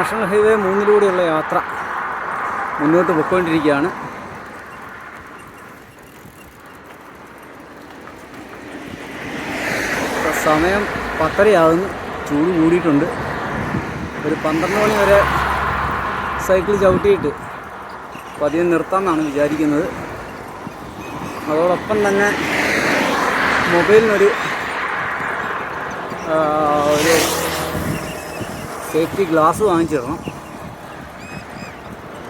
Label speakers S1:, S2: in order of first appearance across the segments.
S1: National highway 3-ലൂടെയുള്ള യാത്ര മുന്നോട്ട് പോയിക്കൊണ്ടിരിക്കുകയാണ്. സമയം 10:30 ചൂട് കൂടിയിട്ടുണ്ട്. ഒരു 12 മണി വരെ സൈക്കിൾ ചവിട്ടിയിട്ട് പതിയെ നിർത്താമെന്നാണ് വിചാരിക്കുന്നത്. അതോടൊപ്പം തന്നെ മൊബൈലിനൊരു സേഫ്റ്റി ഗ്ലാസ് വാങ്ങിച്ചിടണം.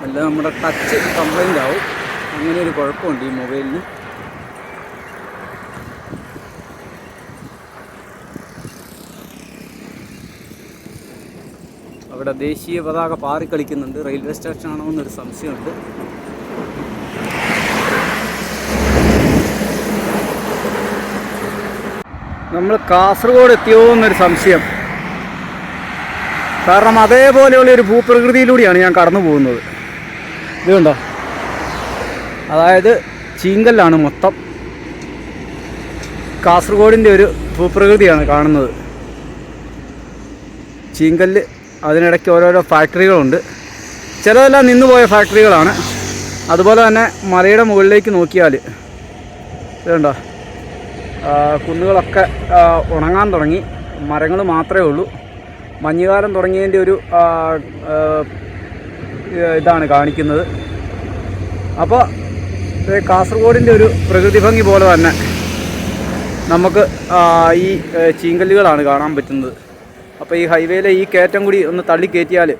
S1: അല്ല നമ്മുടെ ടച്ച് കംപ്ലൈൻ്റ് ആവും. അങ്ങനെ ഒരു കുഴപ്പമുണ്ട് ഈ മൊബൈലിന്. അവിടെ ദേശീയ പതാക പാറിക്കളിക്കുന്നുണ്ട്. റെയിൽവേ സ്റ്റേഷനാണോ എന്നൊരു സംശയമുണ്ട്. നമ്മൾ കാസർഗോഡ് എത്തിയോ എന്നൊരു സംശയം. കാരണം അതേപോലെയുള്ള ഒരു ഭൂപ്രകൃതിയിലൂടെയാണ് ഞാൻ കടന്നു പോകുന്നത്. ഇതുണ്ടോ, അതായത് ചീങ്കല്ലാണ് മൊത്തം. കാസർഗോഡിൻ്റെ ഒരു ഭൂപ്രകൃതിയാണ് കാണുന്നത്. ചീങ്കല്ല്, അതിനിടയ്ക്ക് ഓരോരോ ഫാക്ടറികളുണ്ട്. ചിലതെല്ലാം നിന്നുപോയ ഫാക്ടറികളാണ്. അതുപോലെ തന്നെ മലയുടെ മുകളിലേക്ക് നോക്കിയാൽ ഇതുണ്ടോ, കുന്നുകളൊക്കെ ഉണങ്ങാൻ തുടങ്ങി. മരങ്ങൾ മാത്രമേ ഉള്ളൂ. മഞ്ഞുകാലം തുടങ്ങിയതിൻ്റെ ഒരു ഇതാണ് കാണിക്കുന്നത്. അപ്പോൾ കാസർഗോഡിൻ്റെ ഒരു പ്രകൃതി ഭംഗി പോലെ തന്നെ നമുക്ക് ഈ ചീങ്കല്ലുകളാണ് കാണാൻ പറ്റുന്നത്. അപ്പോൾ ഈ ഹൈവേയിലെ ഈ കയറ്റം കൂടി ഒന്ന് തള്ളിക്കയറ്റിയാൽ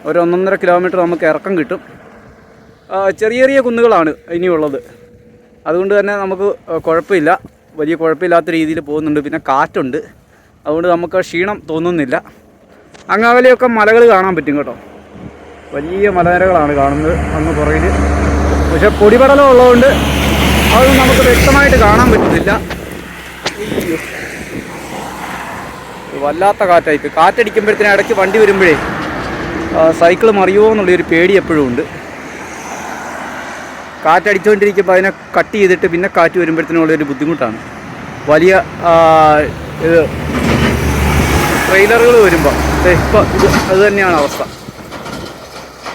S1: ഒരു 1.5 കിലോമീറ്റർ നമുക്ക് ഇറക്കം കിട്ടും. ചെറിയ ചെറിയ കുന്നുകളാണ് ഇനിയുള്ളത്. അതുകൊണ്ട് തന്നെ നമുക്ക് കുഴപ്പമില്ല, വലിയ കുഴപ്പമില്ലാത്ത രീതിയിൽ പോകുന്നുണ്ട്. പിന്നെ കാറ്റുണ്ട്, അതുകൊണ്ട് നമുക്ക് ക്ഷീണം തോന്നുന്നില്ല. അങ്ങകലെയൊക്കെ മലകൾ കാണാൻ പറ്റും കേട്ടോ. വലിയ മലനിരകളാണ് കാണുന്നത് അങ്ങ് പുറകിൽ. പക്ഷെ പൊടിപടലം ഉള്ളതുകൊണ്ട് അതൊന്നും നമുക്ക് വ്യക്തമായിട്ട് കാണാൻ പറ്റുന്നില്ല. വല്ലാത്ത കാറ്റായിപ്പോൾ. കാറ്റടിക്കുമ്പോഴത്തേനും ഇടയ്ക്ക് വണ്ടി വരുമ്പോഴേ സൈക്കിൾ മറിയുമോ എന്നുള്ളൊരു പേടി എപ്പോഴും ഉണ്ട്. കാറ്റടിച്ചുകൊണ്ടിരിക്കുമ്പോൾ അതിനെ കട്ട് ചെയ്തിട്ട് പിന്നെ കാറ്റ് വരുമ്പോഴത്തേനുള്ളൊരു ബുദ്ധിമുട്ടാണ്. വലിയ ഇത് ട്രെയിലറുകൾ വരുമ്പോൾ ഇപ്പോൾ ഇത് അത് തന്നെയാണ് അവസ്ഥ.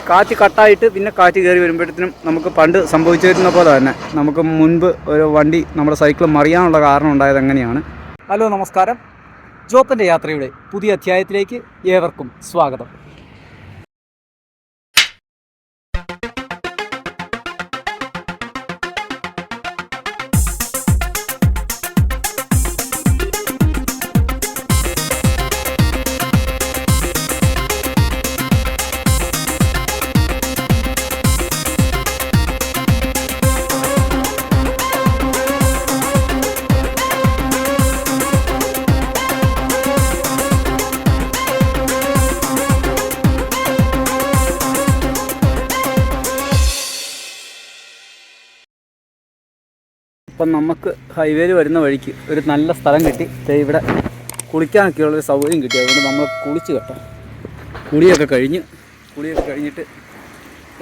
S1: കാറ്റ് കട്ടായിട്ട് പിന്നെ കാറ്റ് കയറി വരുമ്പോഴത്തേനും നമുക്ക് പണ്ട് സംഭവിച്ചിരുന്ന പോലെ തന്നെ നമുക്ക് മുൻപ് ഒരു വണ്ടി നമ്മുടെ സൈക്കിൾ മറിയാനുള്ള കാരണം ഉണ്ടായത് എങ്ങനെയാണ്. ഹലോ, നമസ്കാരം. ജോപ്പൻ്റെ യാത്രയുടെ പുതിയ അധ്യായത്തിലേക്ക് ഏവർക്കും സ്വാഗതം. അപ്പം നമുക്ക് ഹൈവേയിൽ വരുന്ന വഴിക്ക് ഒരു നല്ല സ്ഥലം കിട്ടി. ഇവിടെ കുളിക്കാനൊക്കെയുള്ളൊരു സൗകര്യം കിട്ടി. അതുകൊണ്ട് നമ്മൾ കുളിച്ച് കേട്ടോ. കുളിയൊക്കെ കഴിഞ്ഞിട്ട്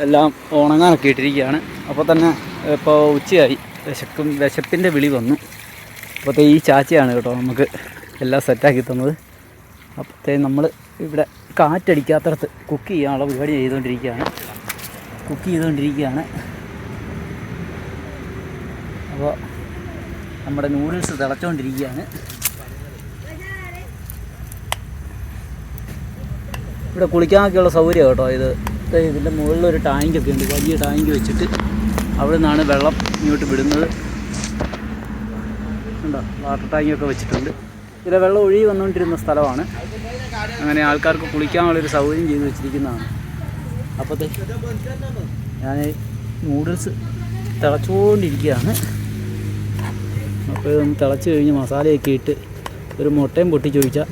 S1: എല്ലാം ഉണങ്ങാനൊക്കെ ഇട്ടിരിക്കുകയാണ്. അപ്പോൾ തന്നെ ഇപ്പോൾ ഉച്ചയായി. വിശപ്പിൻ്റെ വിളി വന്നു. അപ്പോഴത്തെ ഈ ചാച്ചയാണ് കേട്ടോ നമുക്ക് എല്ലാം സെറ്റാക്കി തന്നത്. അപ്പോഴത്തേ നമ്മൾ ഇവിടെ കാറ്റടിക്കാത്തടത്ത് കുക്ക് ചെയ്യാനുള്ള പരിപാടി ചെയ്തുകൊണ്ടിരിക്കുകയാണ്. അപ്പോൾ നമ്മുടെ നൂഡിൽസ് തിളച്ചുകൊണ്ടിരിക്കുകയാണ്. ഇവിടെ കുളിക്കാനൊക്കെയുള്ള സൗകര്യം കേട്ടോ. ഇതിൻ്റെ മുകളിലൊരു ടാങ്കൊക്കെ ഉണ്ട്. വലിയ ടാങ്ക് വെച്ചിട്ട് അവിടെ നിന്നാണ് വെള്ളം ഇങ്ങോട്ട് വിടുന്നത്. ഉണ്ടോ, വാട്ടർ ടാങ്കൊക്കെ വെച്ചിട്ടുണ്ട്. ഇതിലെ വെള്ളം ഒഴുകി വന്നുകൊണ്ടിരുന്ന സ്ഥലമാണ്. അങ്ങനെ ആൾക്കാർക്ക് കുളിക്കാനുള്ളൊരു സൗകര്യം ചെയ്ത് വെച്ചിരിക്കുന്നതാണ്. അപ്പോഴത്തെ ഞാൻ നൂഡിൽസ് തിളച്ചുകൊണ്ടിരിക്കുകയാണ്. അപ്പോൾ ഇതൊന്ന് തിളച്ച് കഴിഞ്ഞ് മസാലയൊക്കെ ഇട്ട് ഒരു മുട്ടയും പൊട്ടിച്ചൊഴിച്ചാൽ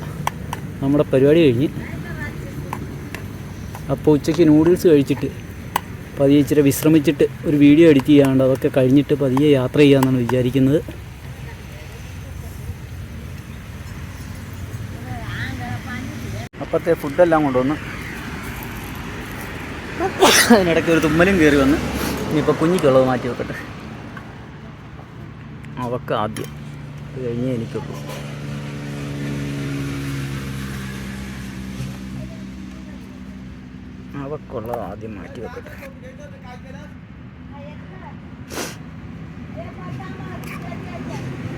S1: നമ്മുടെ പരിപാടി കഴിഞ്ഞ്. അപ്പോൾ ഉച്ചയ്ക്ക് നൂഡിൽസ് കഴിച്ചിട്ട് പതിയെ ഇച്ചിരി വിശ്രമിച്ചിട്ട് ഒരു വീഡിയോ എഡിറ്റ് ചെയ്യാണ്ട് അതൊക്കെ കഴിഞ്ഞിട്ട് പതിയെ യാത്ര ചെയ്യാമെന്നാണ് വിചാരിക്കുന്നത്. അപ്പോഴത്തെ ഫുഡെല്ലാം കൊണ്ടുവന്ന് അതിനിടയ്ക്ക് ഒരു തുമ്മലും കയറി വന്ന്. ഇനിയിപ്പോൾ കുഞ്ഞിക്കുള്ളത് മാറ്റി വെക്കട്ടെ. അവർക്ക് ആദ്യം, അത് കഴിഞ്ഞേ എനിക്കുള്ളൂ. അവക്കുള്ളത് ആദ്യം മാറ്റി വെക്കട്ടെ.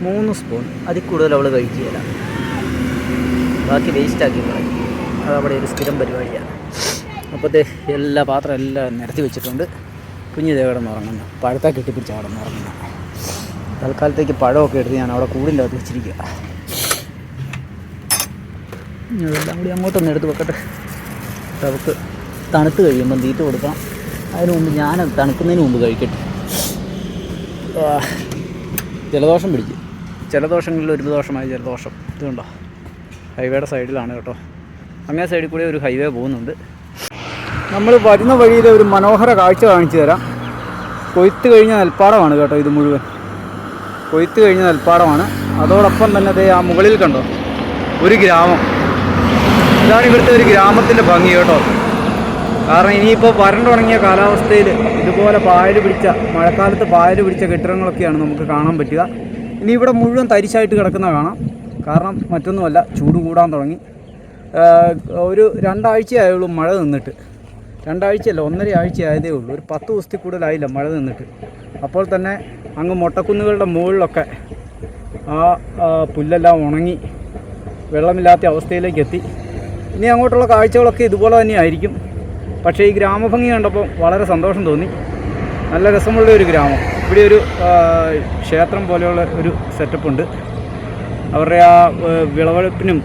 S1: മൂന്ന് സ്പൂൺ, അതിൽ കൂടുതൽ അവൾ കഴിക്കുകയില്ല. ബാക്കി വേസ്റ്റാക്കി കളയും. അതവിടെ ഒരു സ്ഥിരം പരിപാടിയാണ്. അപ്പോഴത്തെ എല്ലാ പാത്രം എല്ലാം നിരത്തി വെച്ചിട്ടുണ്ട്. കുഞ്ഞ് ദേ കിടന്നുറങ്ങുന്നു. പഴത്താ കെട്ടിപ്പിടിച്ച് കിടന്നുറങ്ങുന്നു. തൽക്കാലത്തേക്ക് പഴമൊക്കെ എടുത്ത് ഞാൻ അവിടെ കൂടിൻ്റെ അകത്ത് വെച്ചിരിക്കുക. ഇതെല്ലാം കൂടി അങ്ങോട്ടൊന്ന് എടുത്ത് വെക്കട്ടെ. അവൾക്ക് തണുത്ത് കഴിയുമ്പം തീറ്റ കൊടുക്കണം. അതിന് മുമ്പ് ഞാൻ തണുക്കുന്നതിന് മുമ്പ് കഴിക്കട്ടെ. ജലദോഷം പിടിക്കും. ജലദോഷങ്ങളിൽ ഒരു ദോഷമായ ജലദോഷം. ഇതുണ്ടോ, ഹൈവേയുടെ സൈഡിലാണ് കേട്ടോ. അങ്ങേ സൈഡിൽ കൂടി ഒരു ഹൈവേ പോകുന്നുണ്ട്. നമ്മൾ വരുന്ന വഴിയിലെ ഒരു മനോഹര കാഴ്ച കാണിച്ചു തരാം. കൊയ്ത്ത് കഴിഞ്ഞ നെൽപ്പാടമാണ് കേട്ടോ. ഇത് മുഴുവൻ കൊയ്ത്ത് കഴിഞ്ഞ നെൽപ്പാടമാണ്. അതോടൊപ്പം തന്നെ ദേ ആ മുകളിൽ കണ്ടോ ഒരു ഗ്രാമം. ഇതാണ് ഇവിടുത്തെ ഒരു ഗ്രാമത്തിൻ്റെ ഭംഗി കേട്ടോ. കാരണം ഇനിയിപ്പോൾ വരണ്ടുണങ്ങിയ കാലാവസ്ഥയിൽ ഇതുപോലെ പായൽ പിടിച്ച, മഴക്കാലത്ത് പായൽ പിടിച്ച കെട്ടിടങ്ങളൊക്കെയാണ് നമുക്ക് കാണാൻ പറ്റുക. ഇനി ഇവിടെ മുഴുവൻ തരിശായിട്ട് കിടക്കുന്ന കാണാം. കാരണം മറ്റൊന്നുമല്ല, ചൂട് കൂടാൻ തുടങ്ങി. ഒരു 2 ആഴ്ചയായുള്ളൂ മഴ നിന്നിട്ട്. 2 ആഴ്ചയല്ല, 1.5 ആഴ്ച ആയതേ ഉള്ളൂ. ഒരു 10 ദിവസത്തിൽ കൂടുതലായില്ല മഴ നിന്നിട്ട്. അപ്പോൾ തന്നെ അങ്ങ് മൊട്ടക്കുന്നുകളുടെ മുകളിലൊക്കെ ആ പുല്ലെല്ലാം ഉണങ്ങി വെള്ളമില്ലാത്ത അവസ്ഥയിലേക്ക് എത്തി. ഇനി അങ്ങോട്ടുള്ള കാഴ്ചകളൊക്കെ ഇതുപോലെ തന്നെ ആയിരിക്കും. പക്ഷേ ഈ ഗ്രാമഭംഗി കണ്ടപ്പോൾ വളരെ സന്തോഷം തോന്നി. നല്ല രസമുള്ള ഒരു ഗ്രാമം. ഇവിടെ ഒരു ക്ഷേത്രം പോലെയുള്ള ഒരു സെറ്റപ്പുണ്ട്. അവരുടെ ആ വിളവെടുപ്പിനും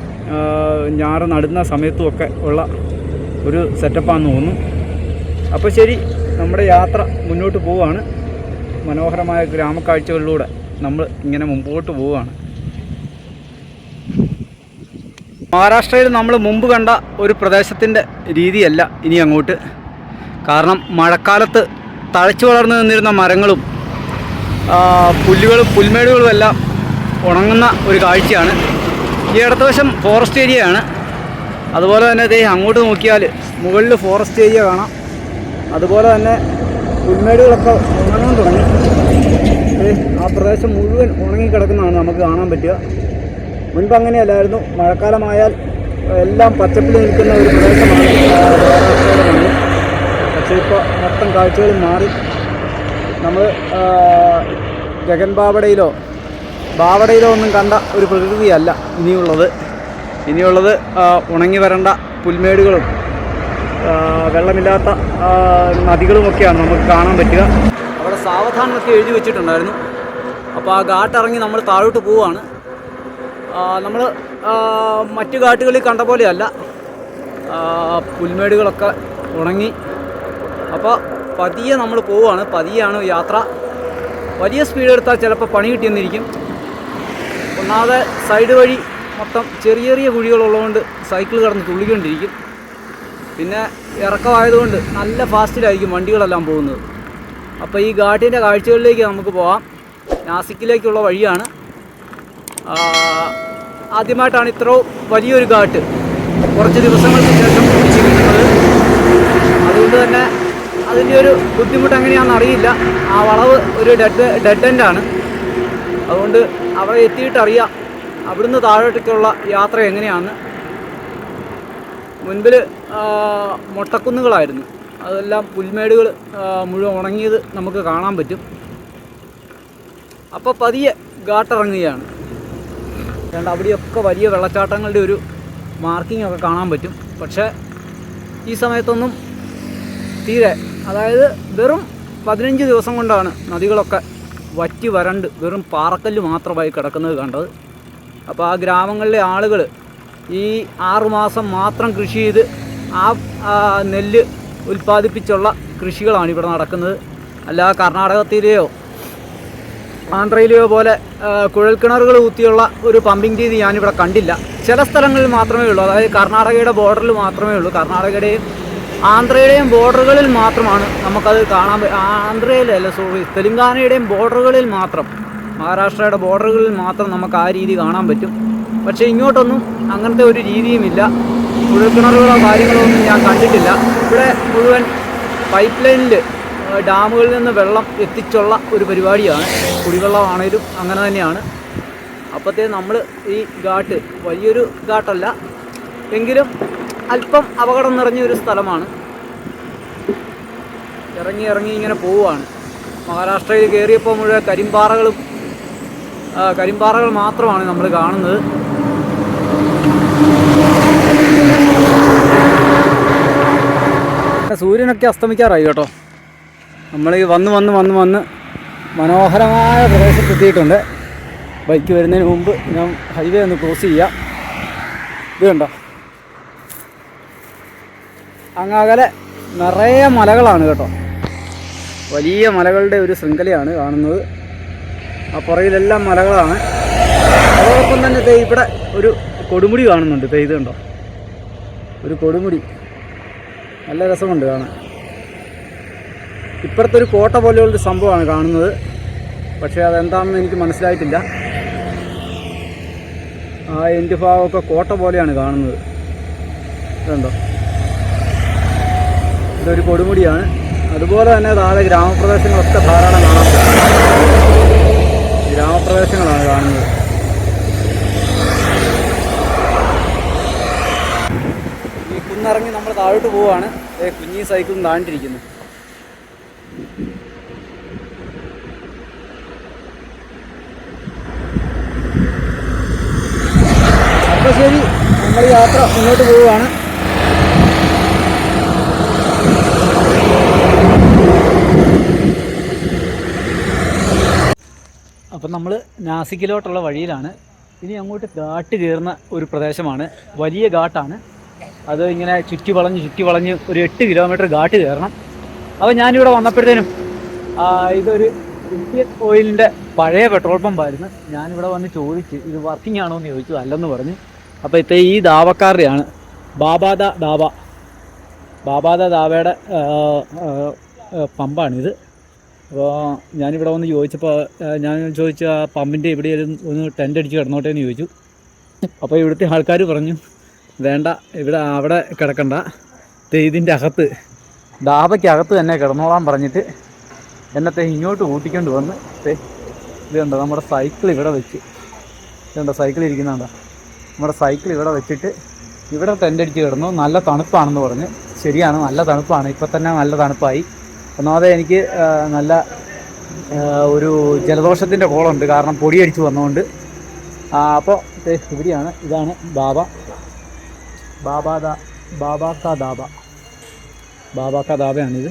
S1: ഞാറ് നടുന്ന സമയത്തുമൊക്കെ ഉള്ള ഒരു സെറ്റപ്പാണെന്ന് തോന്നുന്നു. അപ്പോൾ ശരി, നമ്മുടെ യാത്ര മുന്നോട്ട് പോവുകയാണ്. മനോഹരമായ ഗ്രാമക്കാഴ്ചകളിലൂടെ നമ്മൾ ഇങ്ങനെ മുമ്പോട്ട് പോവുകയാണ്. മഹാരാഷ്ട്രയിൽ നമ്മൾ മുമ്പ് കണ്ട ഒരു പ്രദേശത്തിൻ്റെ രീതിയല്ല ഇനി അങ്ങോട്ട്. കാരണം മഴക്കാലത്ത് തഴച്ചു വളർന്നു നിന്നിരുന്ന മരങ്ങളും പുല്ലുകളും പുൽമേടുകളും എല്ലാം ഉണങ്ങുന്ന ഒരു കാഴ്ചയാണ്. ഈ ഇടത്ത് വശം ഫോറസ്റ്റ് ഏരിയയാണ്. അതുപോലെ തന്നെ ദേ അങ്ങോട്ട് നോക്കിയാൽ മുകളിൽ ഫോറസ്റ്റ് ഏരിയ കാണാം. അതുപോലെ തന്നെ പുൽമേടുകളൊക്കെ ഉണങ്ങാൻ തുടങ്ങി. ആ പ്രദേശം മുഴുവൻ ഉണങ്ങിക്കിടക്കുന്നതാണ് നമുക്ക് കാണാൻ പറ്റുക. മുൻപ് അങ്ങനെയല്ലായിരുന്നു. മഴക്കാലമായാൽ എല്ലാം പച്ചപ്പിൽ നിൽക്കുന്ന ഒരു പ്രദേശമാണ് മഹാരാഷ്ട്രയുടെ മണ്ണ്. പക്ഷേ ഇപ്പോൾ മൊത്തം കാഴ്ചകളും മാറി. നമ്മൾ ഗഗൻ ബാവടയിലോ ഒന്നും കണ്ട ഒരു പ്രകൃതിയല്ല ഇനിയുള്ളത് ഉണങ്ങി വരേണ്ട പുൽമേടുകളും വെള്ളമില്ലാത്ത നദികളുമൊക്കെയാണ് നമുക്ക് കാണാൻ പറ്റുക. അവിടെ സാവധാനമൊക്കെ എഴുതി വെച്ചിട്ടുണ്ടായിരുന്നു. അപ്പോൾ ആ ഘാട്ടിറങ്ങി നമ്മൾ താഴോട്ട് പോവുകയാണ്. നമ്മൾ മറ്റു ഘാട്ടുകളിൽ കണ്ട പോലെയല്ല, പുൽമേടുകളൊക്കെ ഉണങ്ങി. അപ്പോൾ പതിയെ നമ്മൾ പോവുകയാണ്. പതിയാണ് യാത്ര. വലിയ സ്പീഡ് എടുത്താൽ ചിലപ്പോൾ പണി കിട്ടിയെന്നിരിക്കും. ഒന്നാമത് സൈഡ് വഴി മൊത്തം ചെറിയ ചെറിയ കുഴികളുള്ളതുകൊണ്ട് സൈക്കിൾ കിടന്ന് തുള്ളിക്കൊണ്ടിരിക്കും. പിന്നെ ഇറക്കമായതുകൊണ്ട് നല്ല ഫാസ്റ്റിലായിരിക്കും വണ്ടികളെല്ലാം പോകുന്നത്. അപ്പോൾ ഈ ഘാട്ടിൻ്റെ കാഴ്ചകളിലേക്ക് നമുക്ക് പോകാം. നാസിക്കിലേക്കുള്ള വഴിയാണ്. ആദ്യമായിട്ടാണ് ഇത്രയും വലിയൊരു ഘാട്ട് കുറച്ച് ദിവസങ്ങൾക്ക് ശേഷം പിടിച്ചിരിക്കുന്നത്. അതുകൊണ്ട് തന്നെ അതിൻ്റെ ഒരു ബുദ്ധിമുട്ട് എങ്ങനെയാണെന്ന് അറിയില്ല. ആ വളവ് ഒരു ഡെഡ് എൻഡാണ്. അതുകൊണ്ട് അവിടെ എത്തിയിട്ടറിയാം അവിടുന്ന് താഴോട്ടേക്കുള്ള യാത്ര എങ്ങനെയാണെന്ന്. മുൻപിൽ മൊട്ടക്കുന്നുകളായിരുന്നു. അതെല്ലാം പുൽമേടുകൾ മുഴുവൻ ഉണങ്ങിയത് നമുക്ക് കാണാൻ പറ്റും. അപ്പോൾ പതിയെ ഘാട്ടിറങ്ങുകയാണ്. അതുകൊണ്ട് അവിടെയൊക്കെ വലിയ വെള്ളച്ചാട്ടങ്ങളുടെ ഒരു മാർക്കിംഗ് ഒക്കെ കാണാൻ പറ്റും. പക്ഷേ ഈ സമയത്തൊന്നും തീരെ, അതായത് വെറും 15 ദിവസം കൊണ്ടാണ് നദികളൊക്കെ വറ്റി വരണ്ട് വെറും പാറക്കല്ല് മാത്രമായി കിടക്കുന്നത് കണ്ടത്. അപ്പോൾ ആ ഗ്രാമങ്ങളിലെ ആളുകൾ ഈ 6 മാസം മാത്രം കൃഷി ചെയ്ത് ആ നെല്ല് ഉൽപ്പാദിപ്പിച്ചുള്ള കൃഷികളാണ് ഇവിടെ നടക്കുന്നത്. അല്ലാതെ കർണാടകത്തിലെയോ ആന്ധ്രയിലെയോ പോലെ കുഴൽക്കിണറുകൾ ഊത്തിയുള്ള ഒരു പമ്പിംഗ് രീതി ഞാനിവിടെ കണ്ടില്ല. ചില സ്ഥലങ്ങളിൽ മാത്രമേ ഉള്ളൂ. അതായത് കർണാടകയുടെ ബോർഡറിൽ മാത്രമേ ഉള്ളൂ. കർണാടകയുടെയും ആന്ധ്രയുടെയും ബോർഡറുകളിൽ മാത്രമാണ് നമുക്കത് കാണാൻ. തെലുങ്കാനയുടെയും ബോർഡറുകളിൽ മാത്രം, മഹാരാഷ്ട്രയുടെ ബോർഡറുകളിൽ മാത്രം നമുക്ക് ആ രീതി കാണാൻ പറ്റും. പക്ഷേ ഇങ്ങോട്ടൊന്നും അങ്ങനത്തെ ഒരു രീതിയുമില്ല. കുഴൽക്കിണറുകളോ കാര്യങ്ങളോ ഒന്നും ഞാൻ കണ്ടിട്ടില്ല. ഇവിടെ മുഴുവൻ പൈപ്പ് ലൈനിൽ ഡാമുകളിൽ നിന്ന് വെള്ളം എത്തിച്ചുള്ള ഒരു പരിപാടിയാണ്. കുടിവെള്ളമാണേലും അങ്ങനെ തന്നെയാണ്. അപ്പോഴത്തേ നമ്മൾ ഈ ഘാട്ട് വലിയൊരു ഘാട്ടല്ല എങ്കിലും അല്പം അപകടം നിറഞ്ഞൊരു സ്ഥലമാണ്. ഇറങ്ങി ഇറങ്ങി ഇങ്ങനെ പോവുകയാണ്. മഹാരാഷ്ട്രയിൽ കയറിയപ്പോൾ മുഴുവൻ കരിമ്പാറകൾ മാത്രമാണ് നമ്മൾ കാണുന്നത്. സൂര്യനൊക്കെ അസ്തമിക്കാറായി കേട്ടോ. നമ്മൾ ഈ വന്ന് മനോഹരമായ പ്രദേശത്തെത്തിയിട്ടുണ്ട്. ബൈക്ക് വരുന്നതിന് മുമ്പ് ഞാൻ ഹൈവേ ഒന്ന് ക്രോസ് ചെയ്യാം. ഇത് കണ്ടോ, അങ്ങകലെ നിറയെ മലകളാണ് കേട്ടോ. വലിയ മലകളുടെ ഒരു ശൃംഖലയാണ് കാണുന്നത്. ആ പുറകിലെല്ലാം മലകളാണ്. അതോടൊപ്പം തന്നെ ഇവിടെ ഒരു കൊടുമുടി കാണുന്നുണ്ട്. ഇത് കണ്ടോ, ഒരു കൊടുമുടി, നല്ല രസമുണ്ട് കാണാൻ. ഇപ്പുറത്തെ ഒരു കോട്ട പോലെയുള്ളൊരു സംഭവമാണ് കാണുന്നത്. പക്ഷേ അതെന്താണെന്ന് എനിക്ക് മനസ്സിലായിട്ടില്ല. ആ എൻ്റെ ഭാഗമൊക്കെ കോട്ട പോലെയാണ് കാണുന്നത്. ഇതുണ്ടോ, ഇതൊരു കൊടുമുടിയാണ്. അതുപോലെ തന്നെ താഴെ ഗ്രാമപ്രദേശങ്ങളൊക്കെ ധാരാളം കാണാൻ പറ്റും. ഗ്രാമപ്രദേശങ്ങളാണ് കാണുന്നത്. ഈ കുന്നിറങ്ങി നമ്മൾ താഴോട്ട് പോവുകയാണ്. കുഞ്ഞി സൈക്കിളും താണ്ടിരിക്കുന്നു. അപ്പോൾ ശരി, നമ്മൾ യാത്ര മുന്നോട്ട് പോവുകയാണ്. അപ്പം നമ്മൾ നാസിക്കിലോട്ടുള്ള വഴിയിലാണ്. ഇനി അങ്ങോട്ട് ഘാട്ട് കയറുന്ന ഒരു പ്രദേശമാണ്. വലിയ ഘാട്ടാണ് അത്. ഇങ്ങനെ ചുറ്റി വളഞ്ഞ് ഒരു 8 കിലോമീറ്റർ ഘാട്ട് കയറണം. അപ്പോൾ ഞാനിവിടെ വന്നപ്പോഴത്തേനും ഇതൊരു ഇന്ത്യൻ ഓയിലിൻ്റെ പഴയ പെട്രോൾ പമ്പായിരുന്നു. ഞാനിവിടെ വന്ന് ചോദിച്ച് ഇത് വർക്കിംഗ് ആണോ എന്ന് ചോദിച്ചു. അല്ലെന്ന് പറഞ്ഞ്. അപ്പോൾ ഈ ദാവക്കാരുടെയാണ്, ബാബാദ ദാവയുടെ പമ്പാണിത്. അപ്പോൾ ഞാനിവിടെ വന്ന് ചോദിച്ചപ്പോൾ ഞാൻ ചോദിച്ച ആ പമ്പിൻ്റെ ഇവിടെ ഒന്ന് ടെൻ്റ് അടിച്ച് കിടന്നോട്ടെ എന്ന് ചോദിച്ചു. അപ്പോൾ ഇവിടുത്തെ ആൾക്കാർ പറഞ്ഞു വേണ്ട, അവിടെ കിടക്കണ്ട, ഇതിൻ്റെ അകത്ത് ദാബയ്ക്കകത്ത് തന്നെ കിടന്നോളാൻ പറഞ്ഞിട്ട് എന്നത്തെ ഇങ്ങോട്ട് കൂട്ടിക്കൊണ്ട് വന്ന് ഇത് കണ്ടോ, നമ്മുടെ സൈക്കിൾ ഇവിടെ വെച്ച്, ഇതുണ്ടോ സൈക്കിൾ ഇരിക്കുന്നുണ്ടോ, നമ്മുടെ സൈക്കിൾ ഇവിടെ വെച്ചിട്ട് ഇവിടെ ടെൻ്റ് അടിച്ച് കിടന്നു. നല്ല തണുപ്പാണെന്ന് പറഞ്ഞ്. ശരിയാണ്, നല്ല തണുപ്പാണ്. ഇപ്പം തന്നെ നല്ല തണുപ്പായി. ഒന്നാമത് എനിക്ക് നല്ല ഒരു ജലദോഷത്തിൻ്റെ കോളുണ്ട്, കാരണം പൊടിയടിച്ച് വന്നുകൊണ്ട്. അപ്പോൾ ഇവിടെയാണ്, ഇതാണ് ബാബാക്ക ദാബയാണിത്.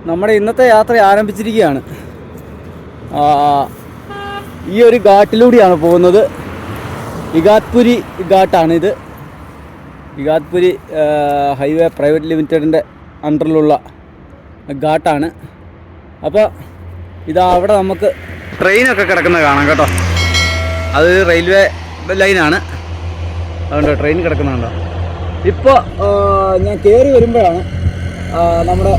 S1: നമ്മുടെ ഇന്നത്തെ യാത്ര ആരംഭിച്ചിരിക്കുകയാണ്. ഈ ഒരു ഘാട്ടിലൂടെയാണ് പോകുന്നത്. ഇഗാത്പുരി ഘാട്ടാണിത്. ഇഗാത്പുരി ഹൈവേ പ്രൈവറ്റ് ലിമിറ്റഡിൻ്റെ അണ്ടറിലുള്ള ഘാട്ടാണ്. അപ്പോൾ അവിടെ നമുക്ക് ട്രെയിനൊക്കെ കിടക്കുന്നത് കാണാം കേട്ടോ. അത് റെയിൽവേ ലൈനാണ്, അതുകൊണ്ട് ട്രെയിൻ കിടക്കുന്നുണ്ടോ. ഇപ്പോൾ ഞാൻ കയറി വരുമ്പോഴാണ് നമ്മുടെ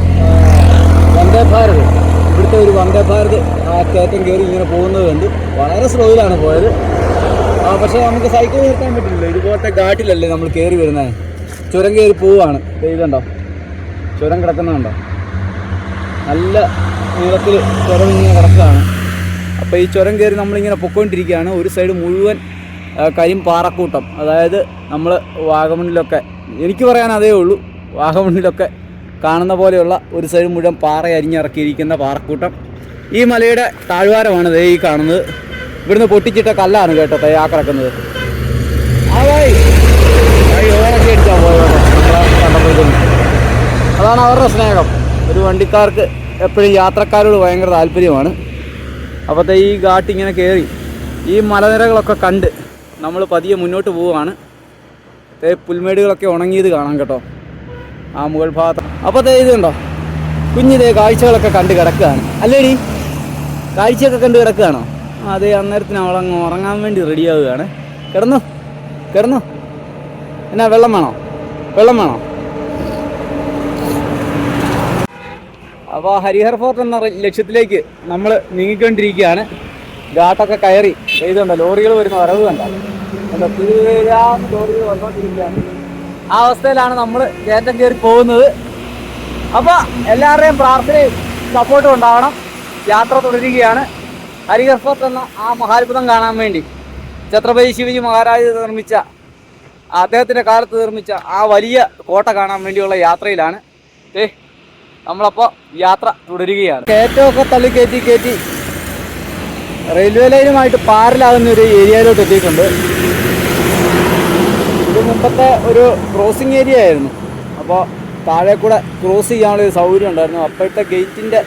S1: വന്ദേ ഭാരത്, ഇവിടുത്തെ ഒരു വന്ദേ ഭാരത് ആ കയറ്റം കയറി ഇങ്ങനെ പോകുന്നത് കണ്ട്. വളരെ സ്ലോയിലാണ് പോയത്. പക്ഷേ നമുക്ക് സൈക്കിൾ നിർത്താൻ പറ്റില്ല. ഇതുപോലത്തെ ഘാട്ടിലല്ലേ നമ്മൾ കയറി വരുന്നത്. ചുരം കയറി പോവുകയാണ്. ഇതുണ്ടോ, ചുരം കിടക്കുന്നുണ്ടോ, നല്ല നീളത്തിൽ ചുരം ഇങ്ങനെ കിടക്കുകയാണ്. അപ്പോൾ ഈ ചുരം കയറി നമ്മളിങ്ങനെ പൊയ്ക്കൊണ്ടിരിക്കുകയാണ്. ഒരു സൈഡ് മുഴുവൻ കരിമ്പാറക്കൂട്ടം. അതായത് നമ്മൾ വാഗമണ്ണിലൊക്കെ, എനിക്ക് പറയാൻ അതേ ഉള്ളൂ, വാഗമണ്ണിലൊക്കെ കാണുന്ന പോലെയുള്ള ഒരു സൈഡ് മുഴുവൻ പാറ അരിഞ്ഞിറക്കിയിരിക്കുന്ന പാറക്കൂട്ടം. ഈ മലയുടെ താഴ്വാരമാണ് ഈ കാണുന്നത്. ഇവിടുന്ന് പൊട്ടിച്ചിട്ട കല്ലാണ് കേട്ടോ ആ കിടക്കുന്നത്. ഓണൊക്കെ അടിച്ചാൽ പോയത് കണ്ടപ്പോഴത്തേക്കും. അതാണ് അവരുടെ സ്നേഹം. ഒരു വണ്ടിക്കാർക്ക് എപ്പോഴും യാത്രക്കാരോട് ഭയങ്കര താല്പര്യമാണ്. അപ്പോഴത്തെ ഈ ഘാട്ട് ഇങ്ങനെ കയറി ഈ മലനിരകളൊക്കെ കണ്ട് നമ്മൾ പതിയെ മുന്നോട്ട് പോവുകയാണ്. പുൽമേടുകളൊക്കെ ഉണങ്ങിയത് കാണാം കേട്ടോ ആ മുകൾ ഭാഗത്ത്. അപ്പോൾ ഇത് കണ്ടോ, കുഞ്ഞിതേ കാഴ്ചകളൊക്കെ കണ്ട് കിടക്കുകയാണ്. അല്ലേടി, കാഴ്ചയൊക്കെ കണ്ട് കിടക്കുകയാണോ? അതേ, അന്നേരത്തിന് അവളങ്ങ് ഉറങ്ങാൻ വേണ്ടി റെഡിയാവുകയാണ്. കിടന്നു. എന്നാ വെള്ളം വേണോ? അപ്പോൾ ഹരിഹർ ഫോർട്ട് എന്ന ലക്ഷ്യത്തിലേക്ക് നമ്മൾ നീങ്ങിക്കൊണ്ടിരിക്കുകയാണ്. ഘാട്ടൊക്കെ കയറി. ഇതുണ്ടോ ലോറികൾ വരുന്ന വരവ് കണ്ടോ, ലോറികൾ വന്നുകൊണ്ടിരിക്കുകയാണ്. ആ അവസ്ഥയിലാണ് നമ്മൾ കയറ്റം കയറി പോകുന്നത്. അപ്പോൾ എല്ലാവരുടെയും പ്രാർത്ഥനയും സപ്പോർട്ടും ഉണ്ടാവണം. യാത്ര തുടരുകയാണ്. ഹരിഹർ ഫോർട്ട് എന്ന ആ മഹാത്ഭുതം കാണാൻ വേണ്ടി ഛത്രപതി ശിവജി മഹാരാജ് നിർമ്മിച്ച, അദ്ദേഹത്തിൻ്റെ കാലത്ത് നിർമ്മിച്ച ആ വലിയ കോട്ട കാണാൻ വേണ്ടിയുള്ള യാത്രയിലാണ്. നമ്മളപ്പോൾ യാത്ര തുടരുകയാണ്. കയറ്റമൊക്കെ കയറ്റി റെയിൽവേ ലൈനുമായിട്ട് പാരലാകുന്ന ഒരു ഏരിയയിലോട്ട് എത്തിയിട്ടുണ്ട്. ഇത് മുമ്പത്തെ ഒരു ക്രോസിങ് ഏരിയ ആയിരുന്നു. അപ്പോൾ താഴെ കൂടെ ക്രോസ് ചെയ്യാനുള്ളൊരു സൗകര്യം ഉണ്ടായിരുന്നു. അപ്പോഴത്തെ ഗേറ്റിൻ്റെ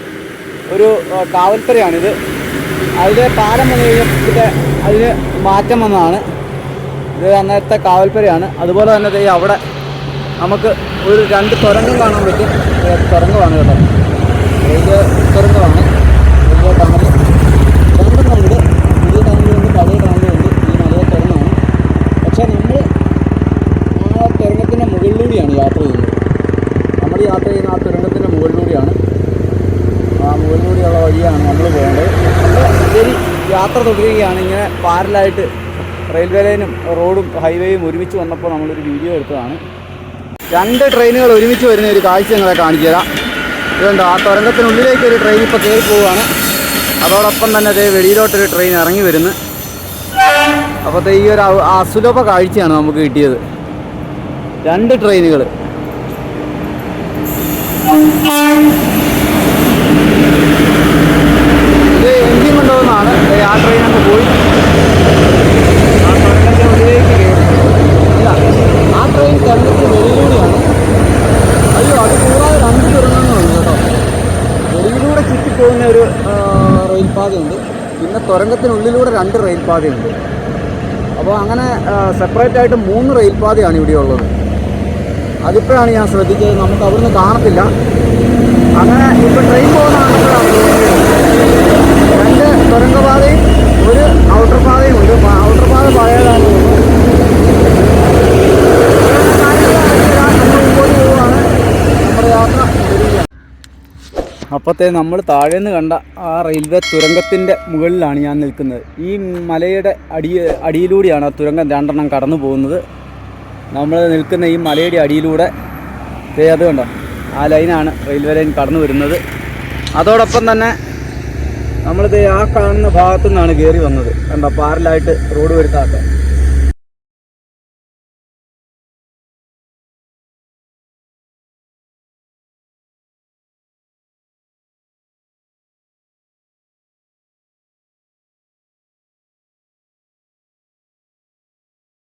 S1: ഒരു കാവൽപ്പരയാണിത്. അതിൽ പാലം വന്നു കഴിഞ്ഞപ്പോൾ അതിന് മാറ്റം വന്നതാണ്. ഇത് അന്നത്തെ കാവൽപ്പരയാണ്. അതുപോലെ തന്നെ അവിടെ നമുക്ക് ഒരു 2 തുരങ്കം കാണാൻ പറ്റും. തുരങ്കമാണ് കേട്ടോ, റെയിൽവേ തുരങ്കമാണ്. റെയിൽവേ ടണൽ 2 ടണലുണ്ട്. പുതിയ ടണലുണ്ട്, പഴയ ടണലുണ്ട്. ഈ മലയെ തുരങ്കമാണ്. പക്ഷേ നമ്മൾ ആ തുരങ്കത്തിൻ്റെ മുകളിലൂടെയാണ് യാത്ര ചെയ്യുന്നത്. നമ്മൾ യാത്ര ചെയ്യുന്ന ആ തുരങ്കത്തിൻ്റെ മുകളിലൂടെയാണ്, ആ മുകളിലൂടെയുള്ള വഴിയാണ് നമ്മൾ പോകേണ്ടത്. അപ്പോൾ ശരി, യാത്ര തുടരുകയാണ്. ഇങ്ങനെ പാരലായിട്ട് റെയിൽവേ ലൈനും റോഡും ഹൈവേയും ഒരുമിച്ച് വന്നപ്പോൾ നമ്മളൊരു വീഡിയോ എടുത്തതാണ്. 2 ട്രെയിനുകൾ ഒരുമിച്ച് വരുന്ന ഒരു കാഴ്ച നിങ്ങളെ കാണിച്ചു തരാം. ഇതുകൊണ്ട് ആ തുരങ്കത്തിനുള്ളിലേക്ക് ഒരു ട്രെയിൻ ഇപ്പോൾ കയറി പോവുകയാണ്. അതോടൊപ്പം തന്നെ വെളിയിലോട്ടൊരു ട്രെയിൻ ഇറങ്ങി വരുന്നു. അപ്പോൾ ഈ ഒരു അസുലഭ കാഴ്ചയാണ് നമുക്ക് കിട്ടിയത്. 2 ട്രെയിനുകൾ. ഇത് എഞ്ചിൻ കൊണ്ടുപോകുന്നതാണ്. ആ ട്രെയിൻ അങ്ങ് പോയി ആ തുരങ്കത്തിൻ്റെ ഉള്ളിലേക്ക് കയറി. ഇല്ല, ആ ട്രെയിൻ തുരങ്കത്തിന് വെളിയിലൂടെയാണ്. അയ്യോ, അത് കൂടാതെ 2 തുരങ്കങ്ങളുണ്ട് കേട്ടോ. വെളിയിലൂടെ ചുറ്റിപ്പോകുന്ന ഒരു റെയിൽപാതയുണ്ട്, പിന്നെ തുരങ്കത്തിനുള്ളിലൂടെ 2 റെയിൽപാതയുണ്ട്. അപ്പോൾ അങ്ങനെ സെപ്പറേറ്റ് ആയിട്ട് 3 റെയിൽപാതയാണ് ഇവിടെ ഉള്ളത്. അതിപ്പോഴാണ് ഞാൻ ശ്രദ്ധിച്ചത്. നമുക്ക് അവിടുന്ന് കാണത്തില്ല. അങ്ങനെ ഇപ്പോൾ ട്രെയിൻ പോകുന്ന കാണുമ്പോഴാണ് 2 തുരങ്കപാതയും ഒരു ഔട്ടർ പാതയും ഉണ്ട്. ഔട്ടർ പാത പഴയതാണ് തോന്നുന്നു. നമ്മുടെ യാത്ര വരികയാണ്. അപ്പോഴത്തെ നമ്മൾ താഴേന്ന് കണ്ട ആ റെയിൽവേ തുരങ്കത്തിൻ്റെ മുകളിലാണ് ഞാൻ നിൽക്കുന്നത്. ഈ മലയുടെ അടിയിലൂടെയാണ് ആ തുരങ്കം 2 കടന്നു പോകുന്നത്. നമ്മൾ നിൽക്കുന്ന ഈ മലയുടെ അടിയിലൂടെ അത് കണ്ടോ, ആ ലൈനാണ് റെയിൽവേ ലൈൻ കടന്നു വരുന്നത്. അതോടൊപ്പം തന്നെ നമ്മളിത് ആ കാണുന്ന ഭാഗത്തു നിന്നാണ് കയറി വന്നത്. കണ്ടോ, പാരലായിട്ട് റോഡ് വരുത്താത്ത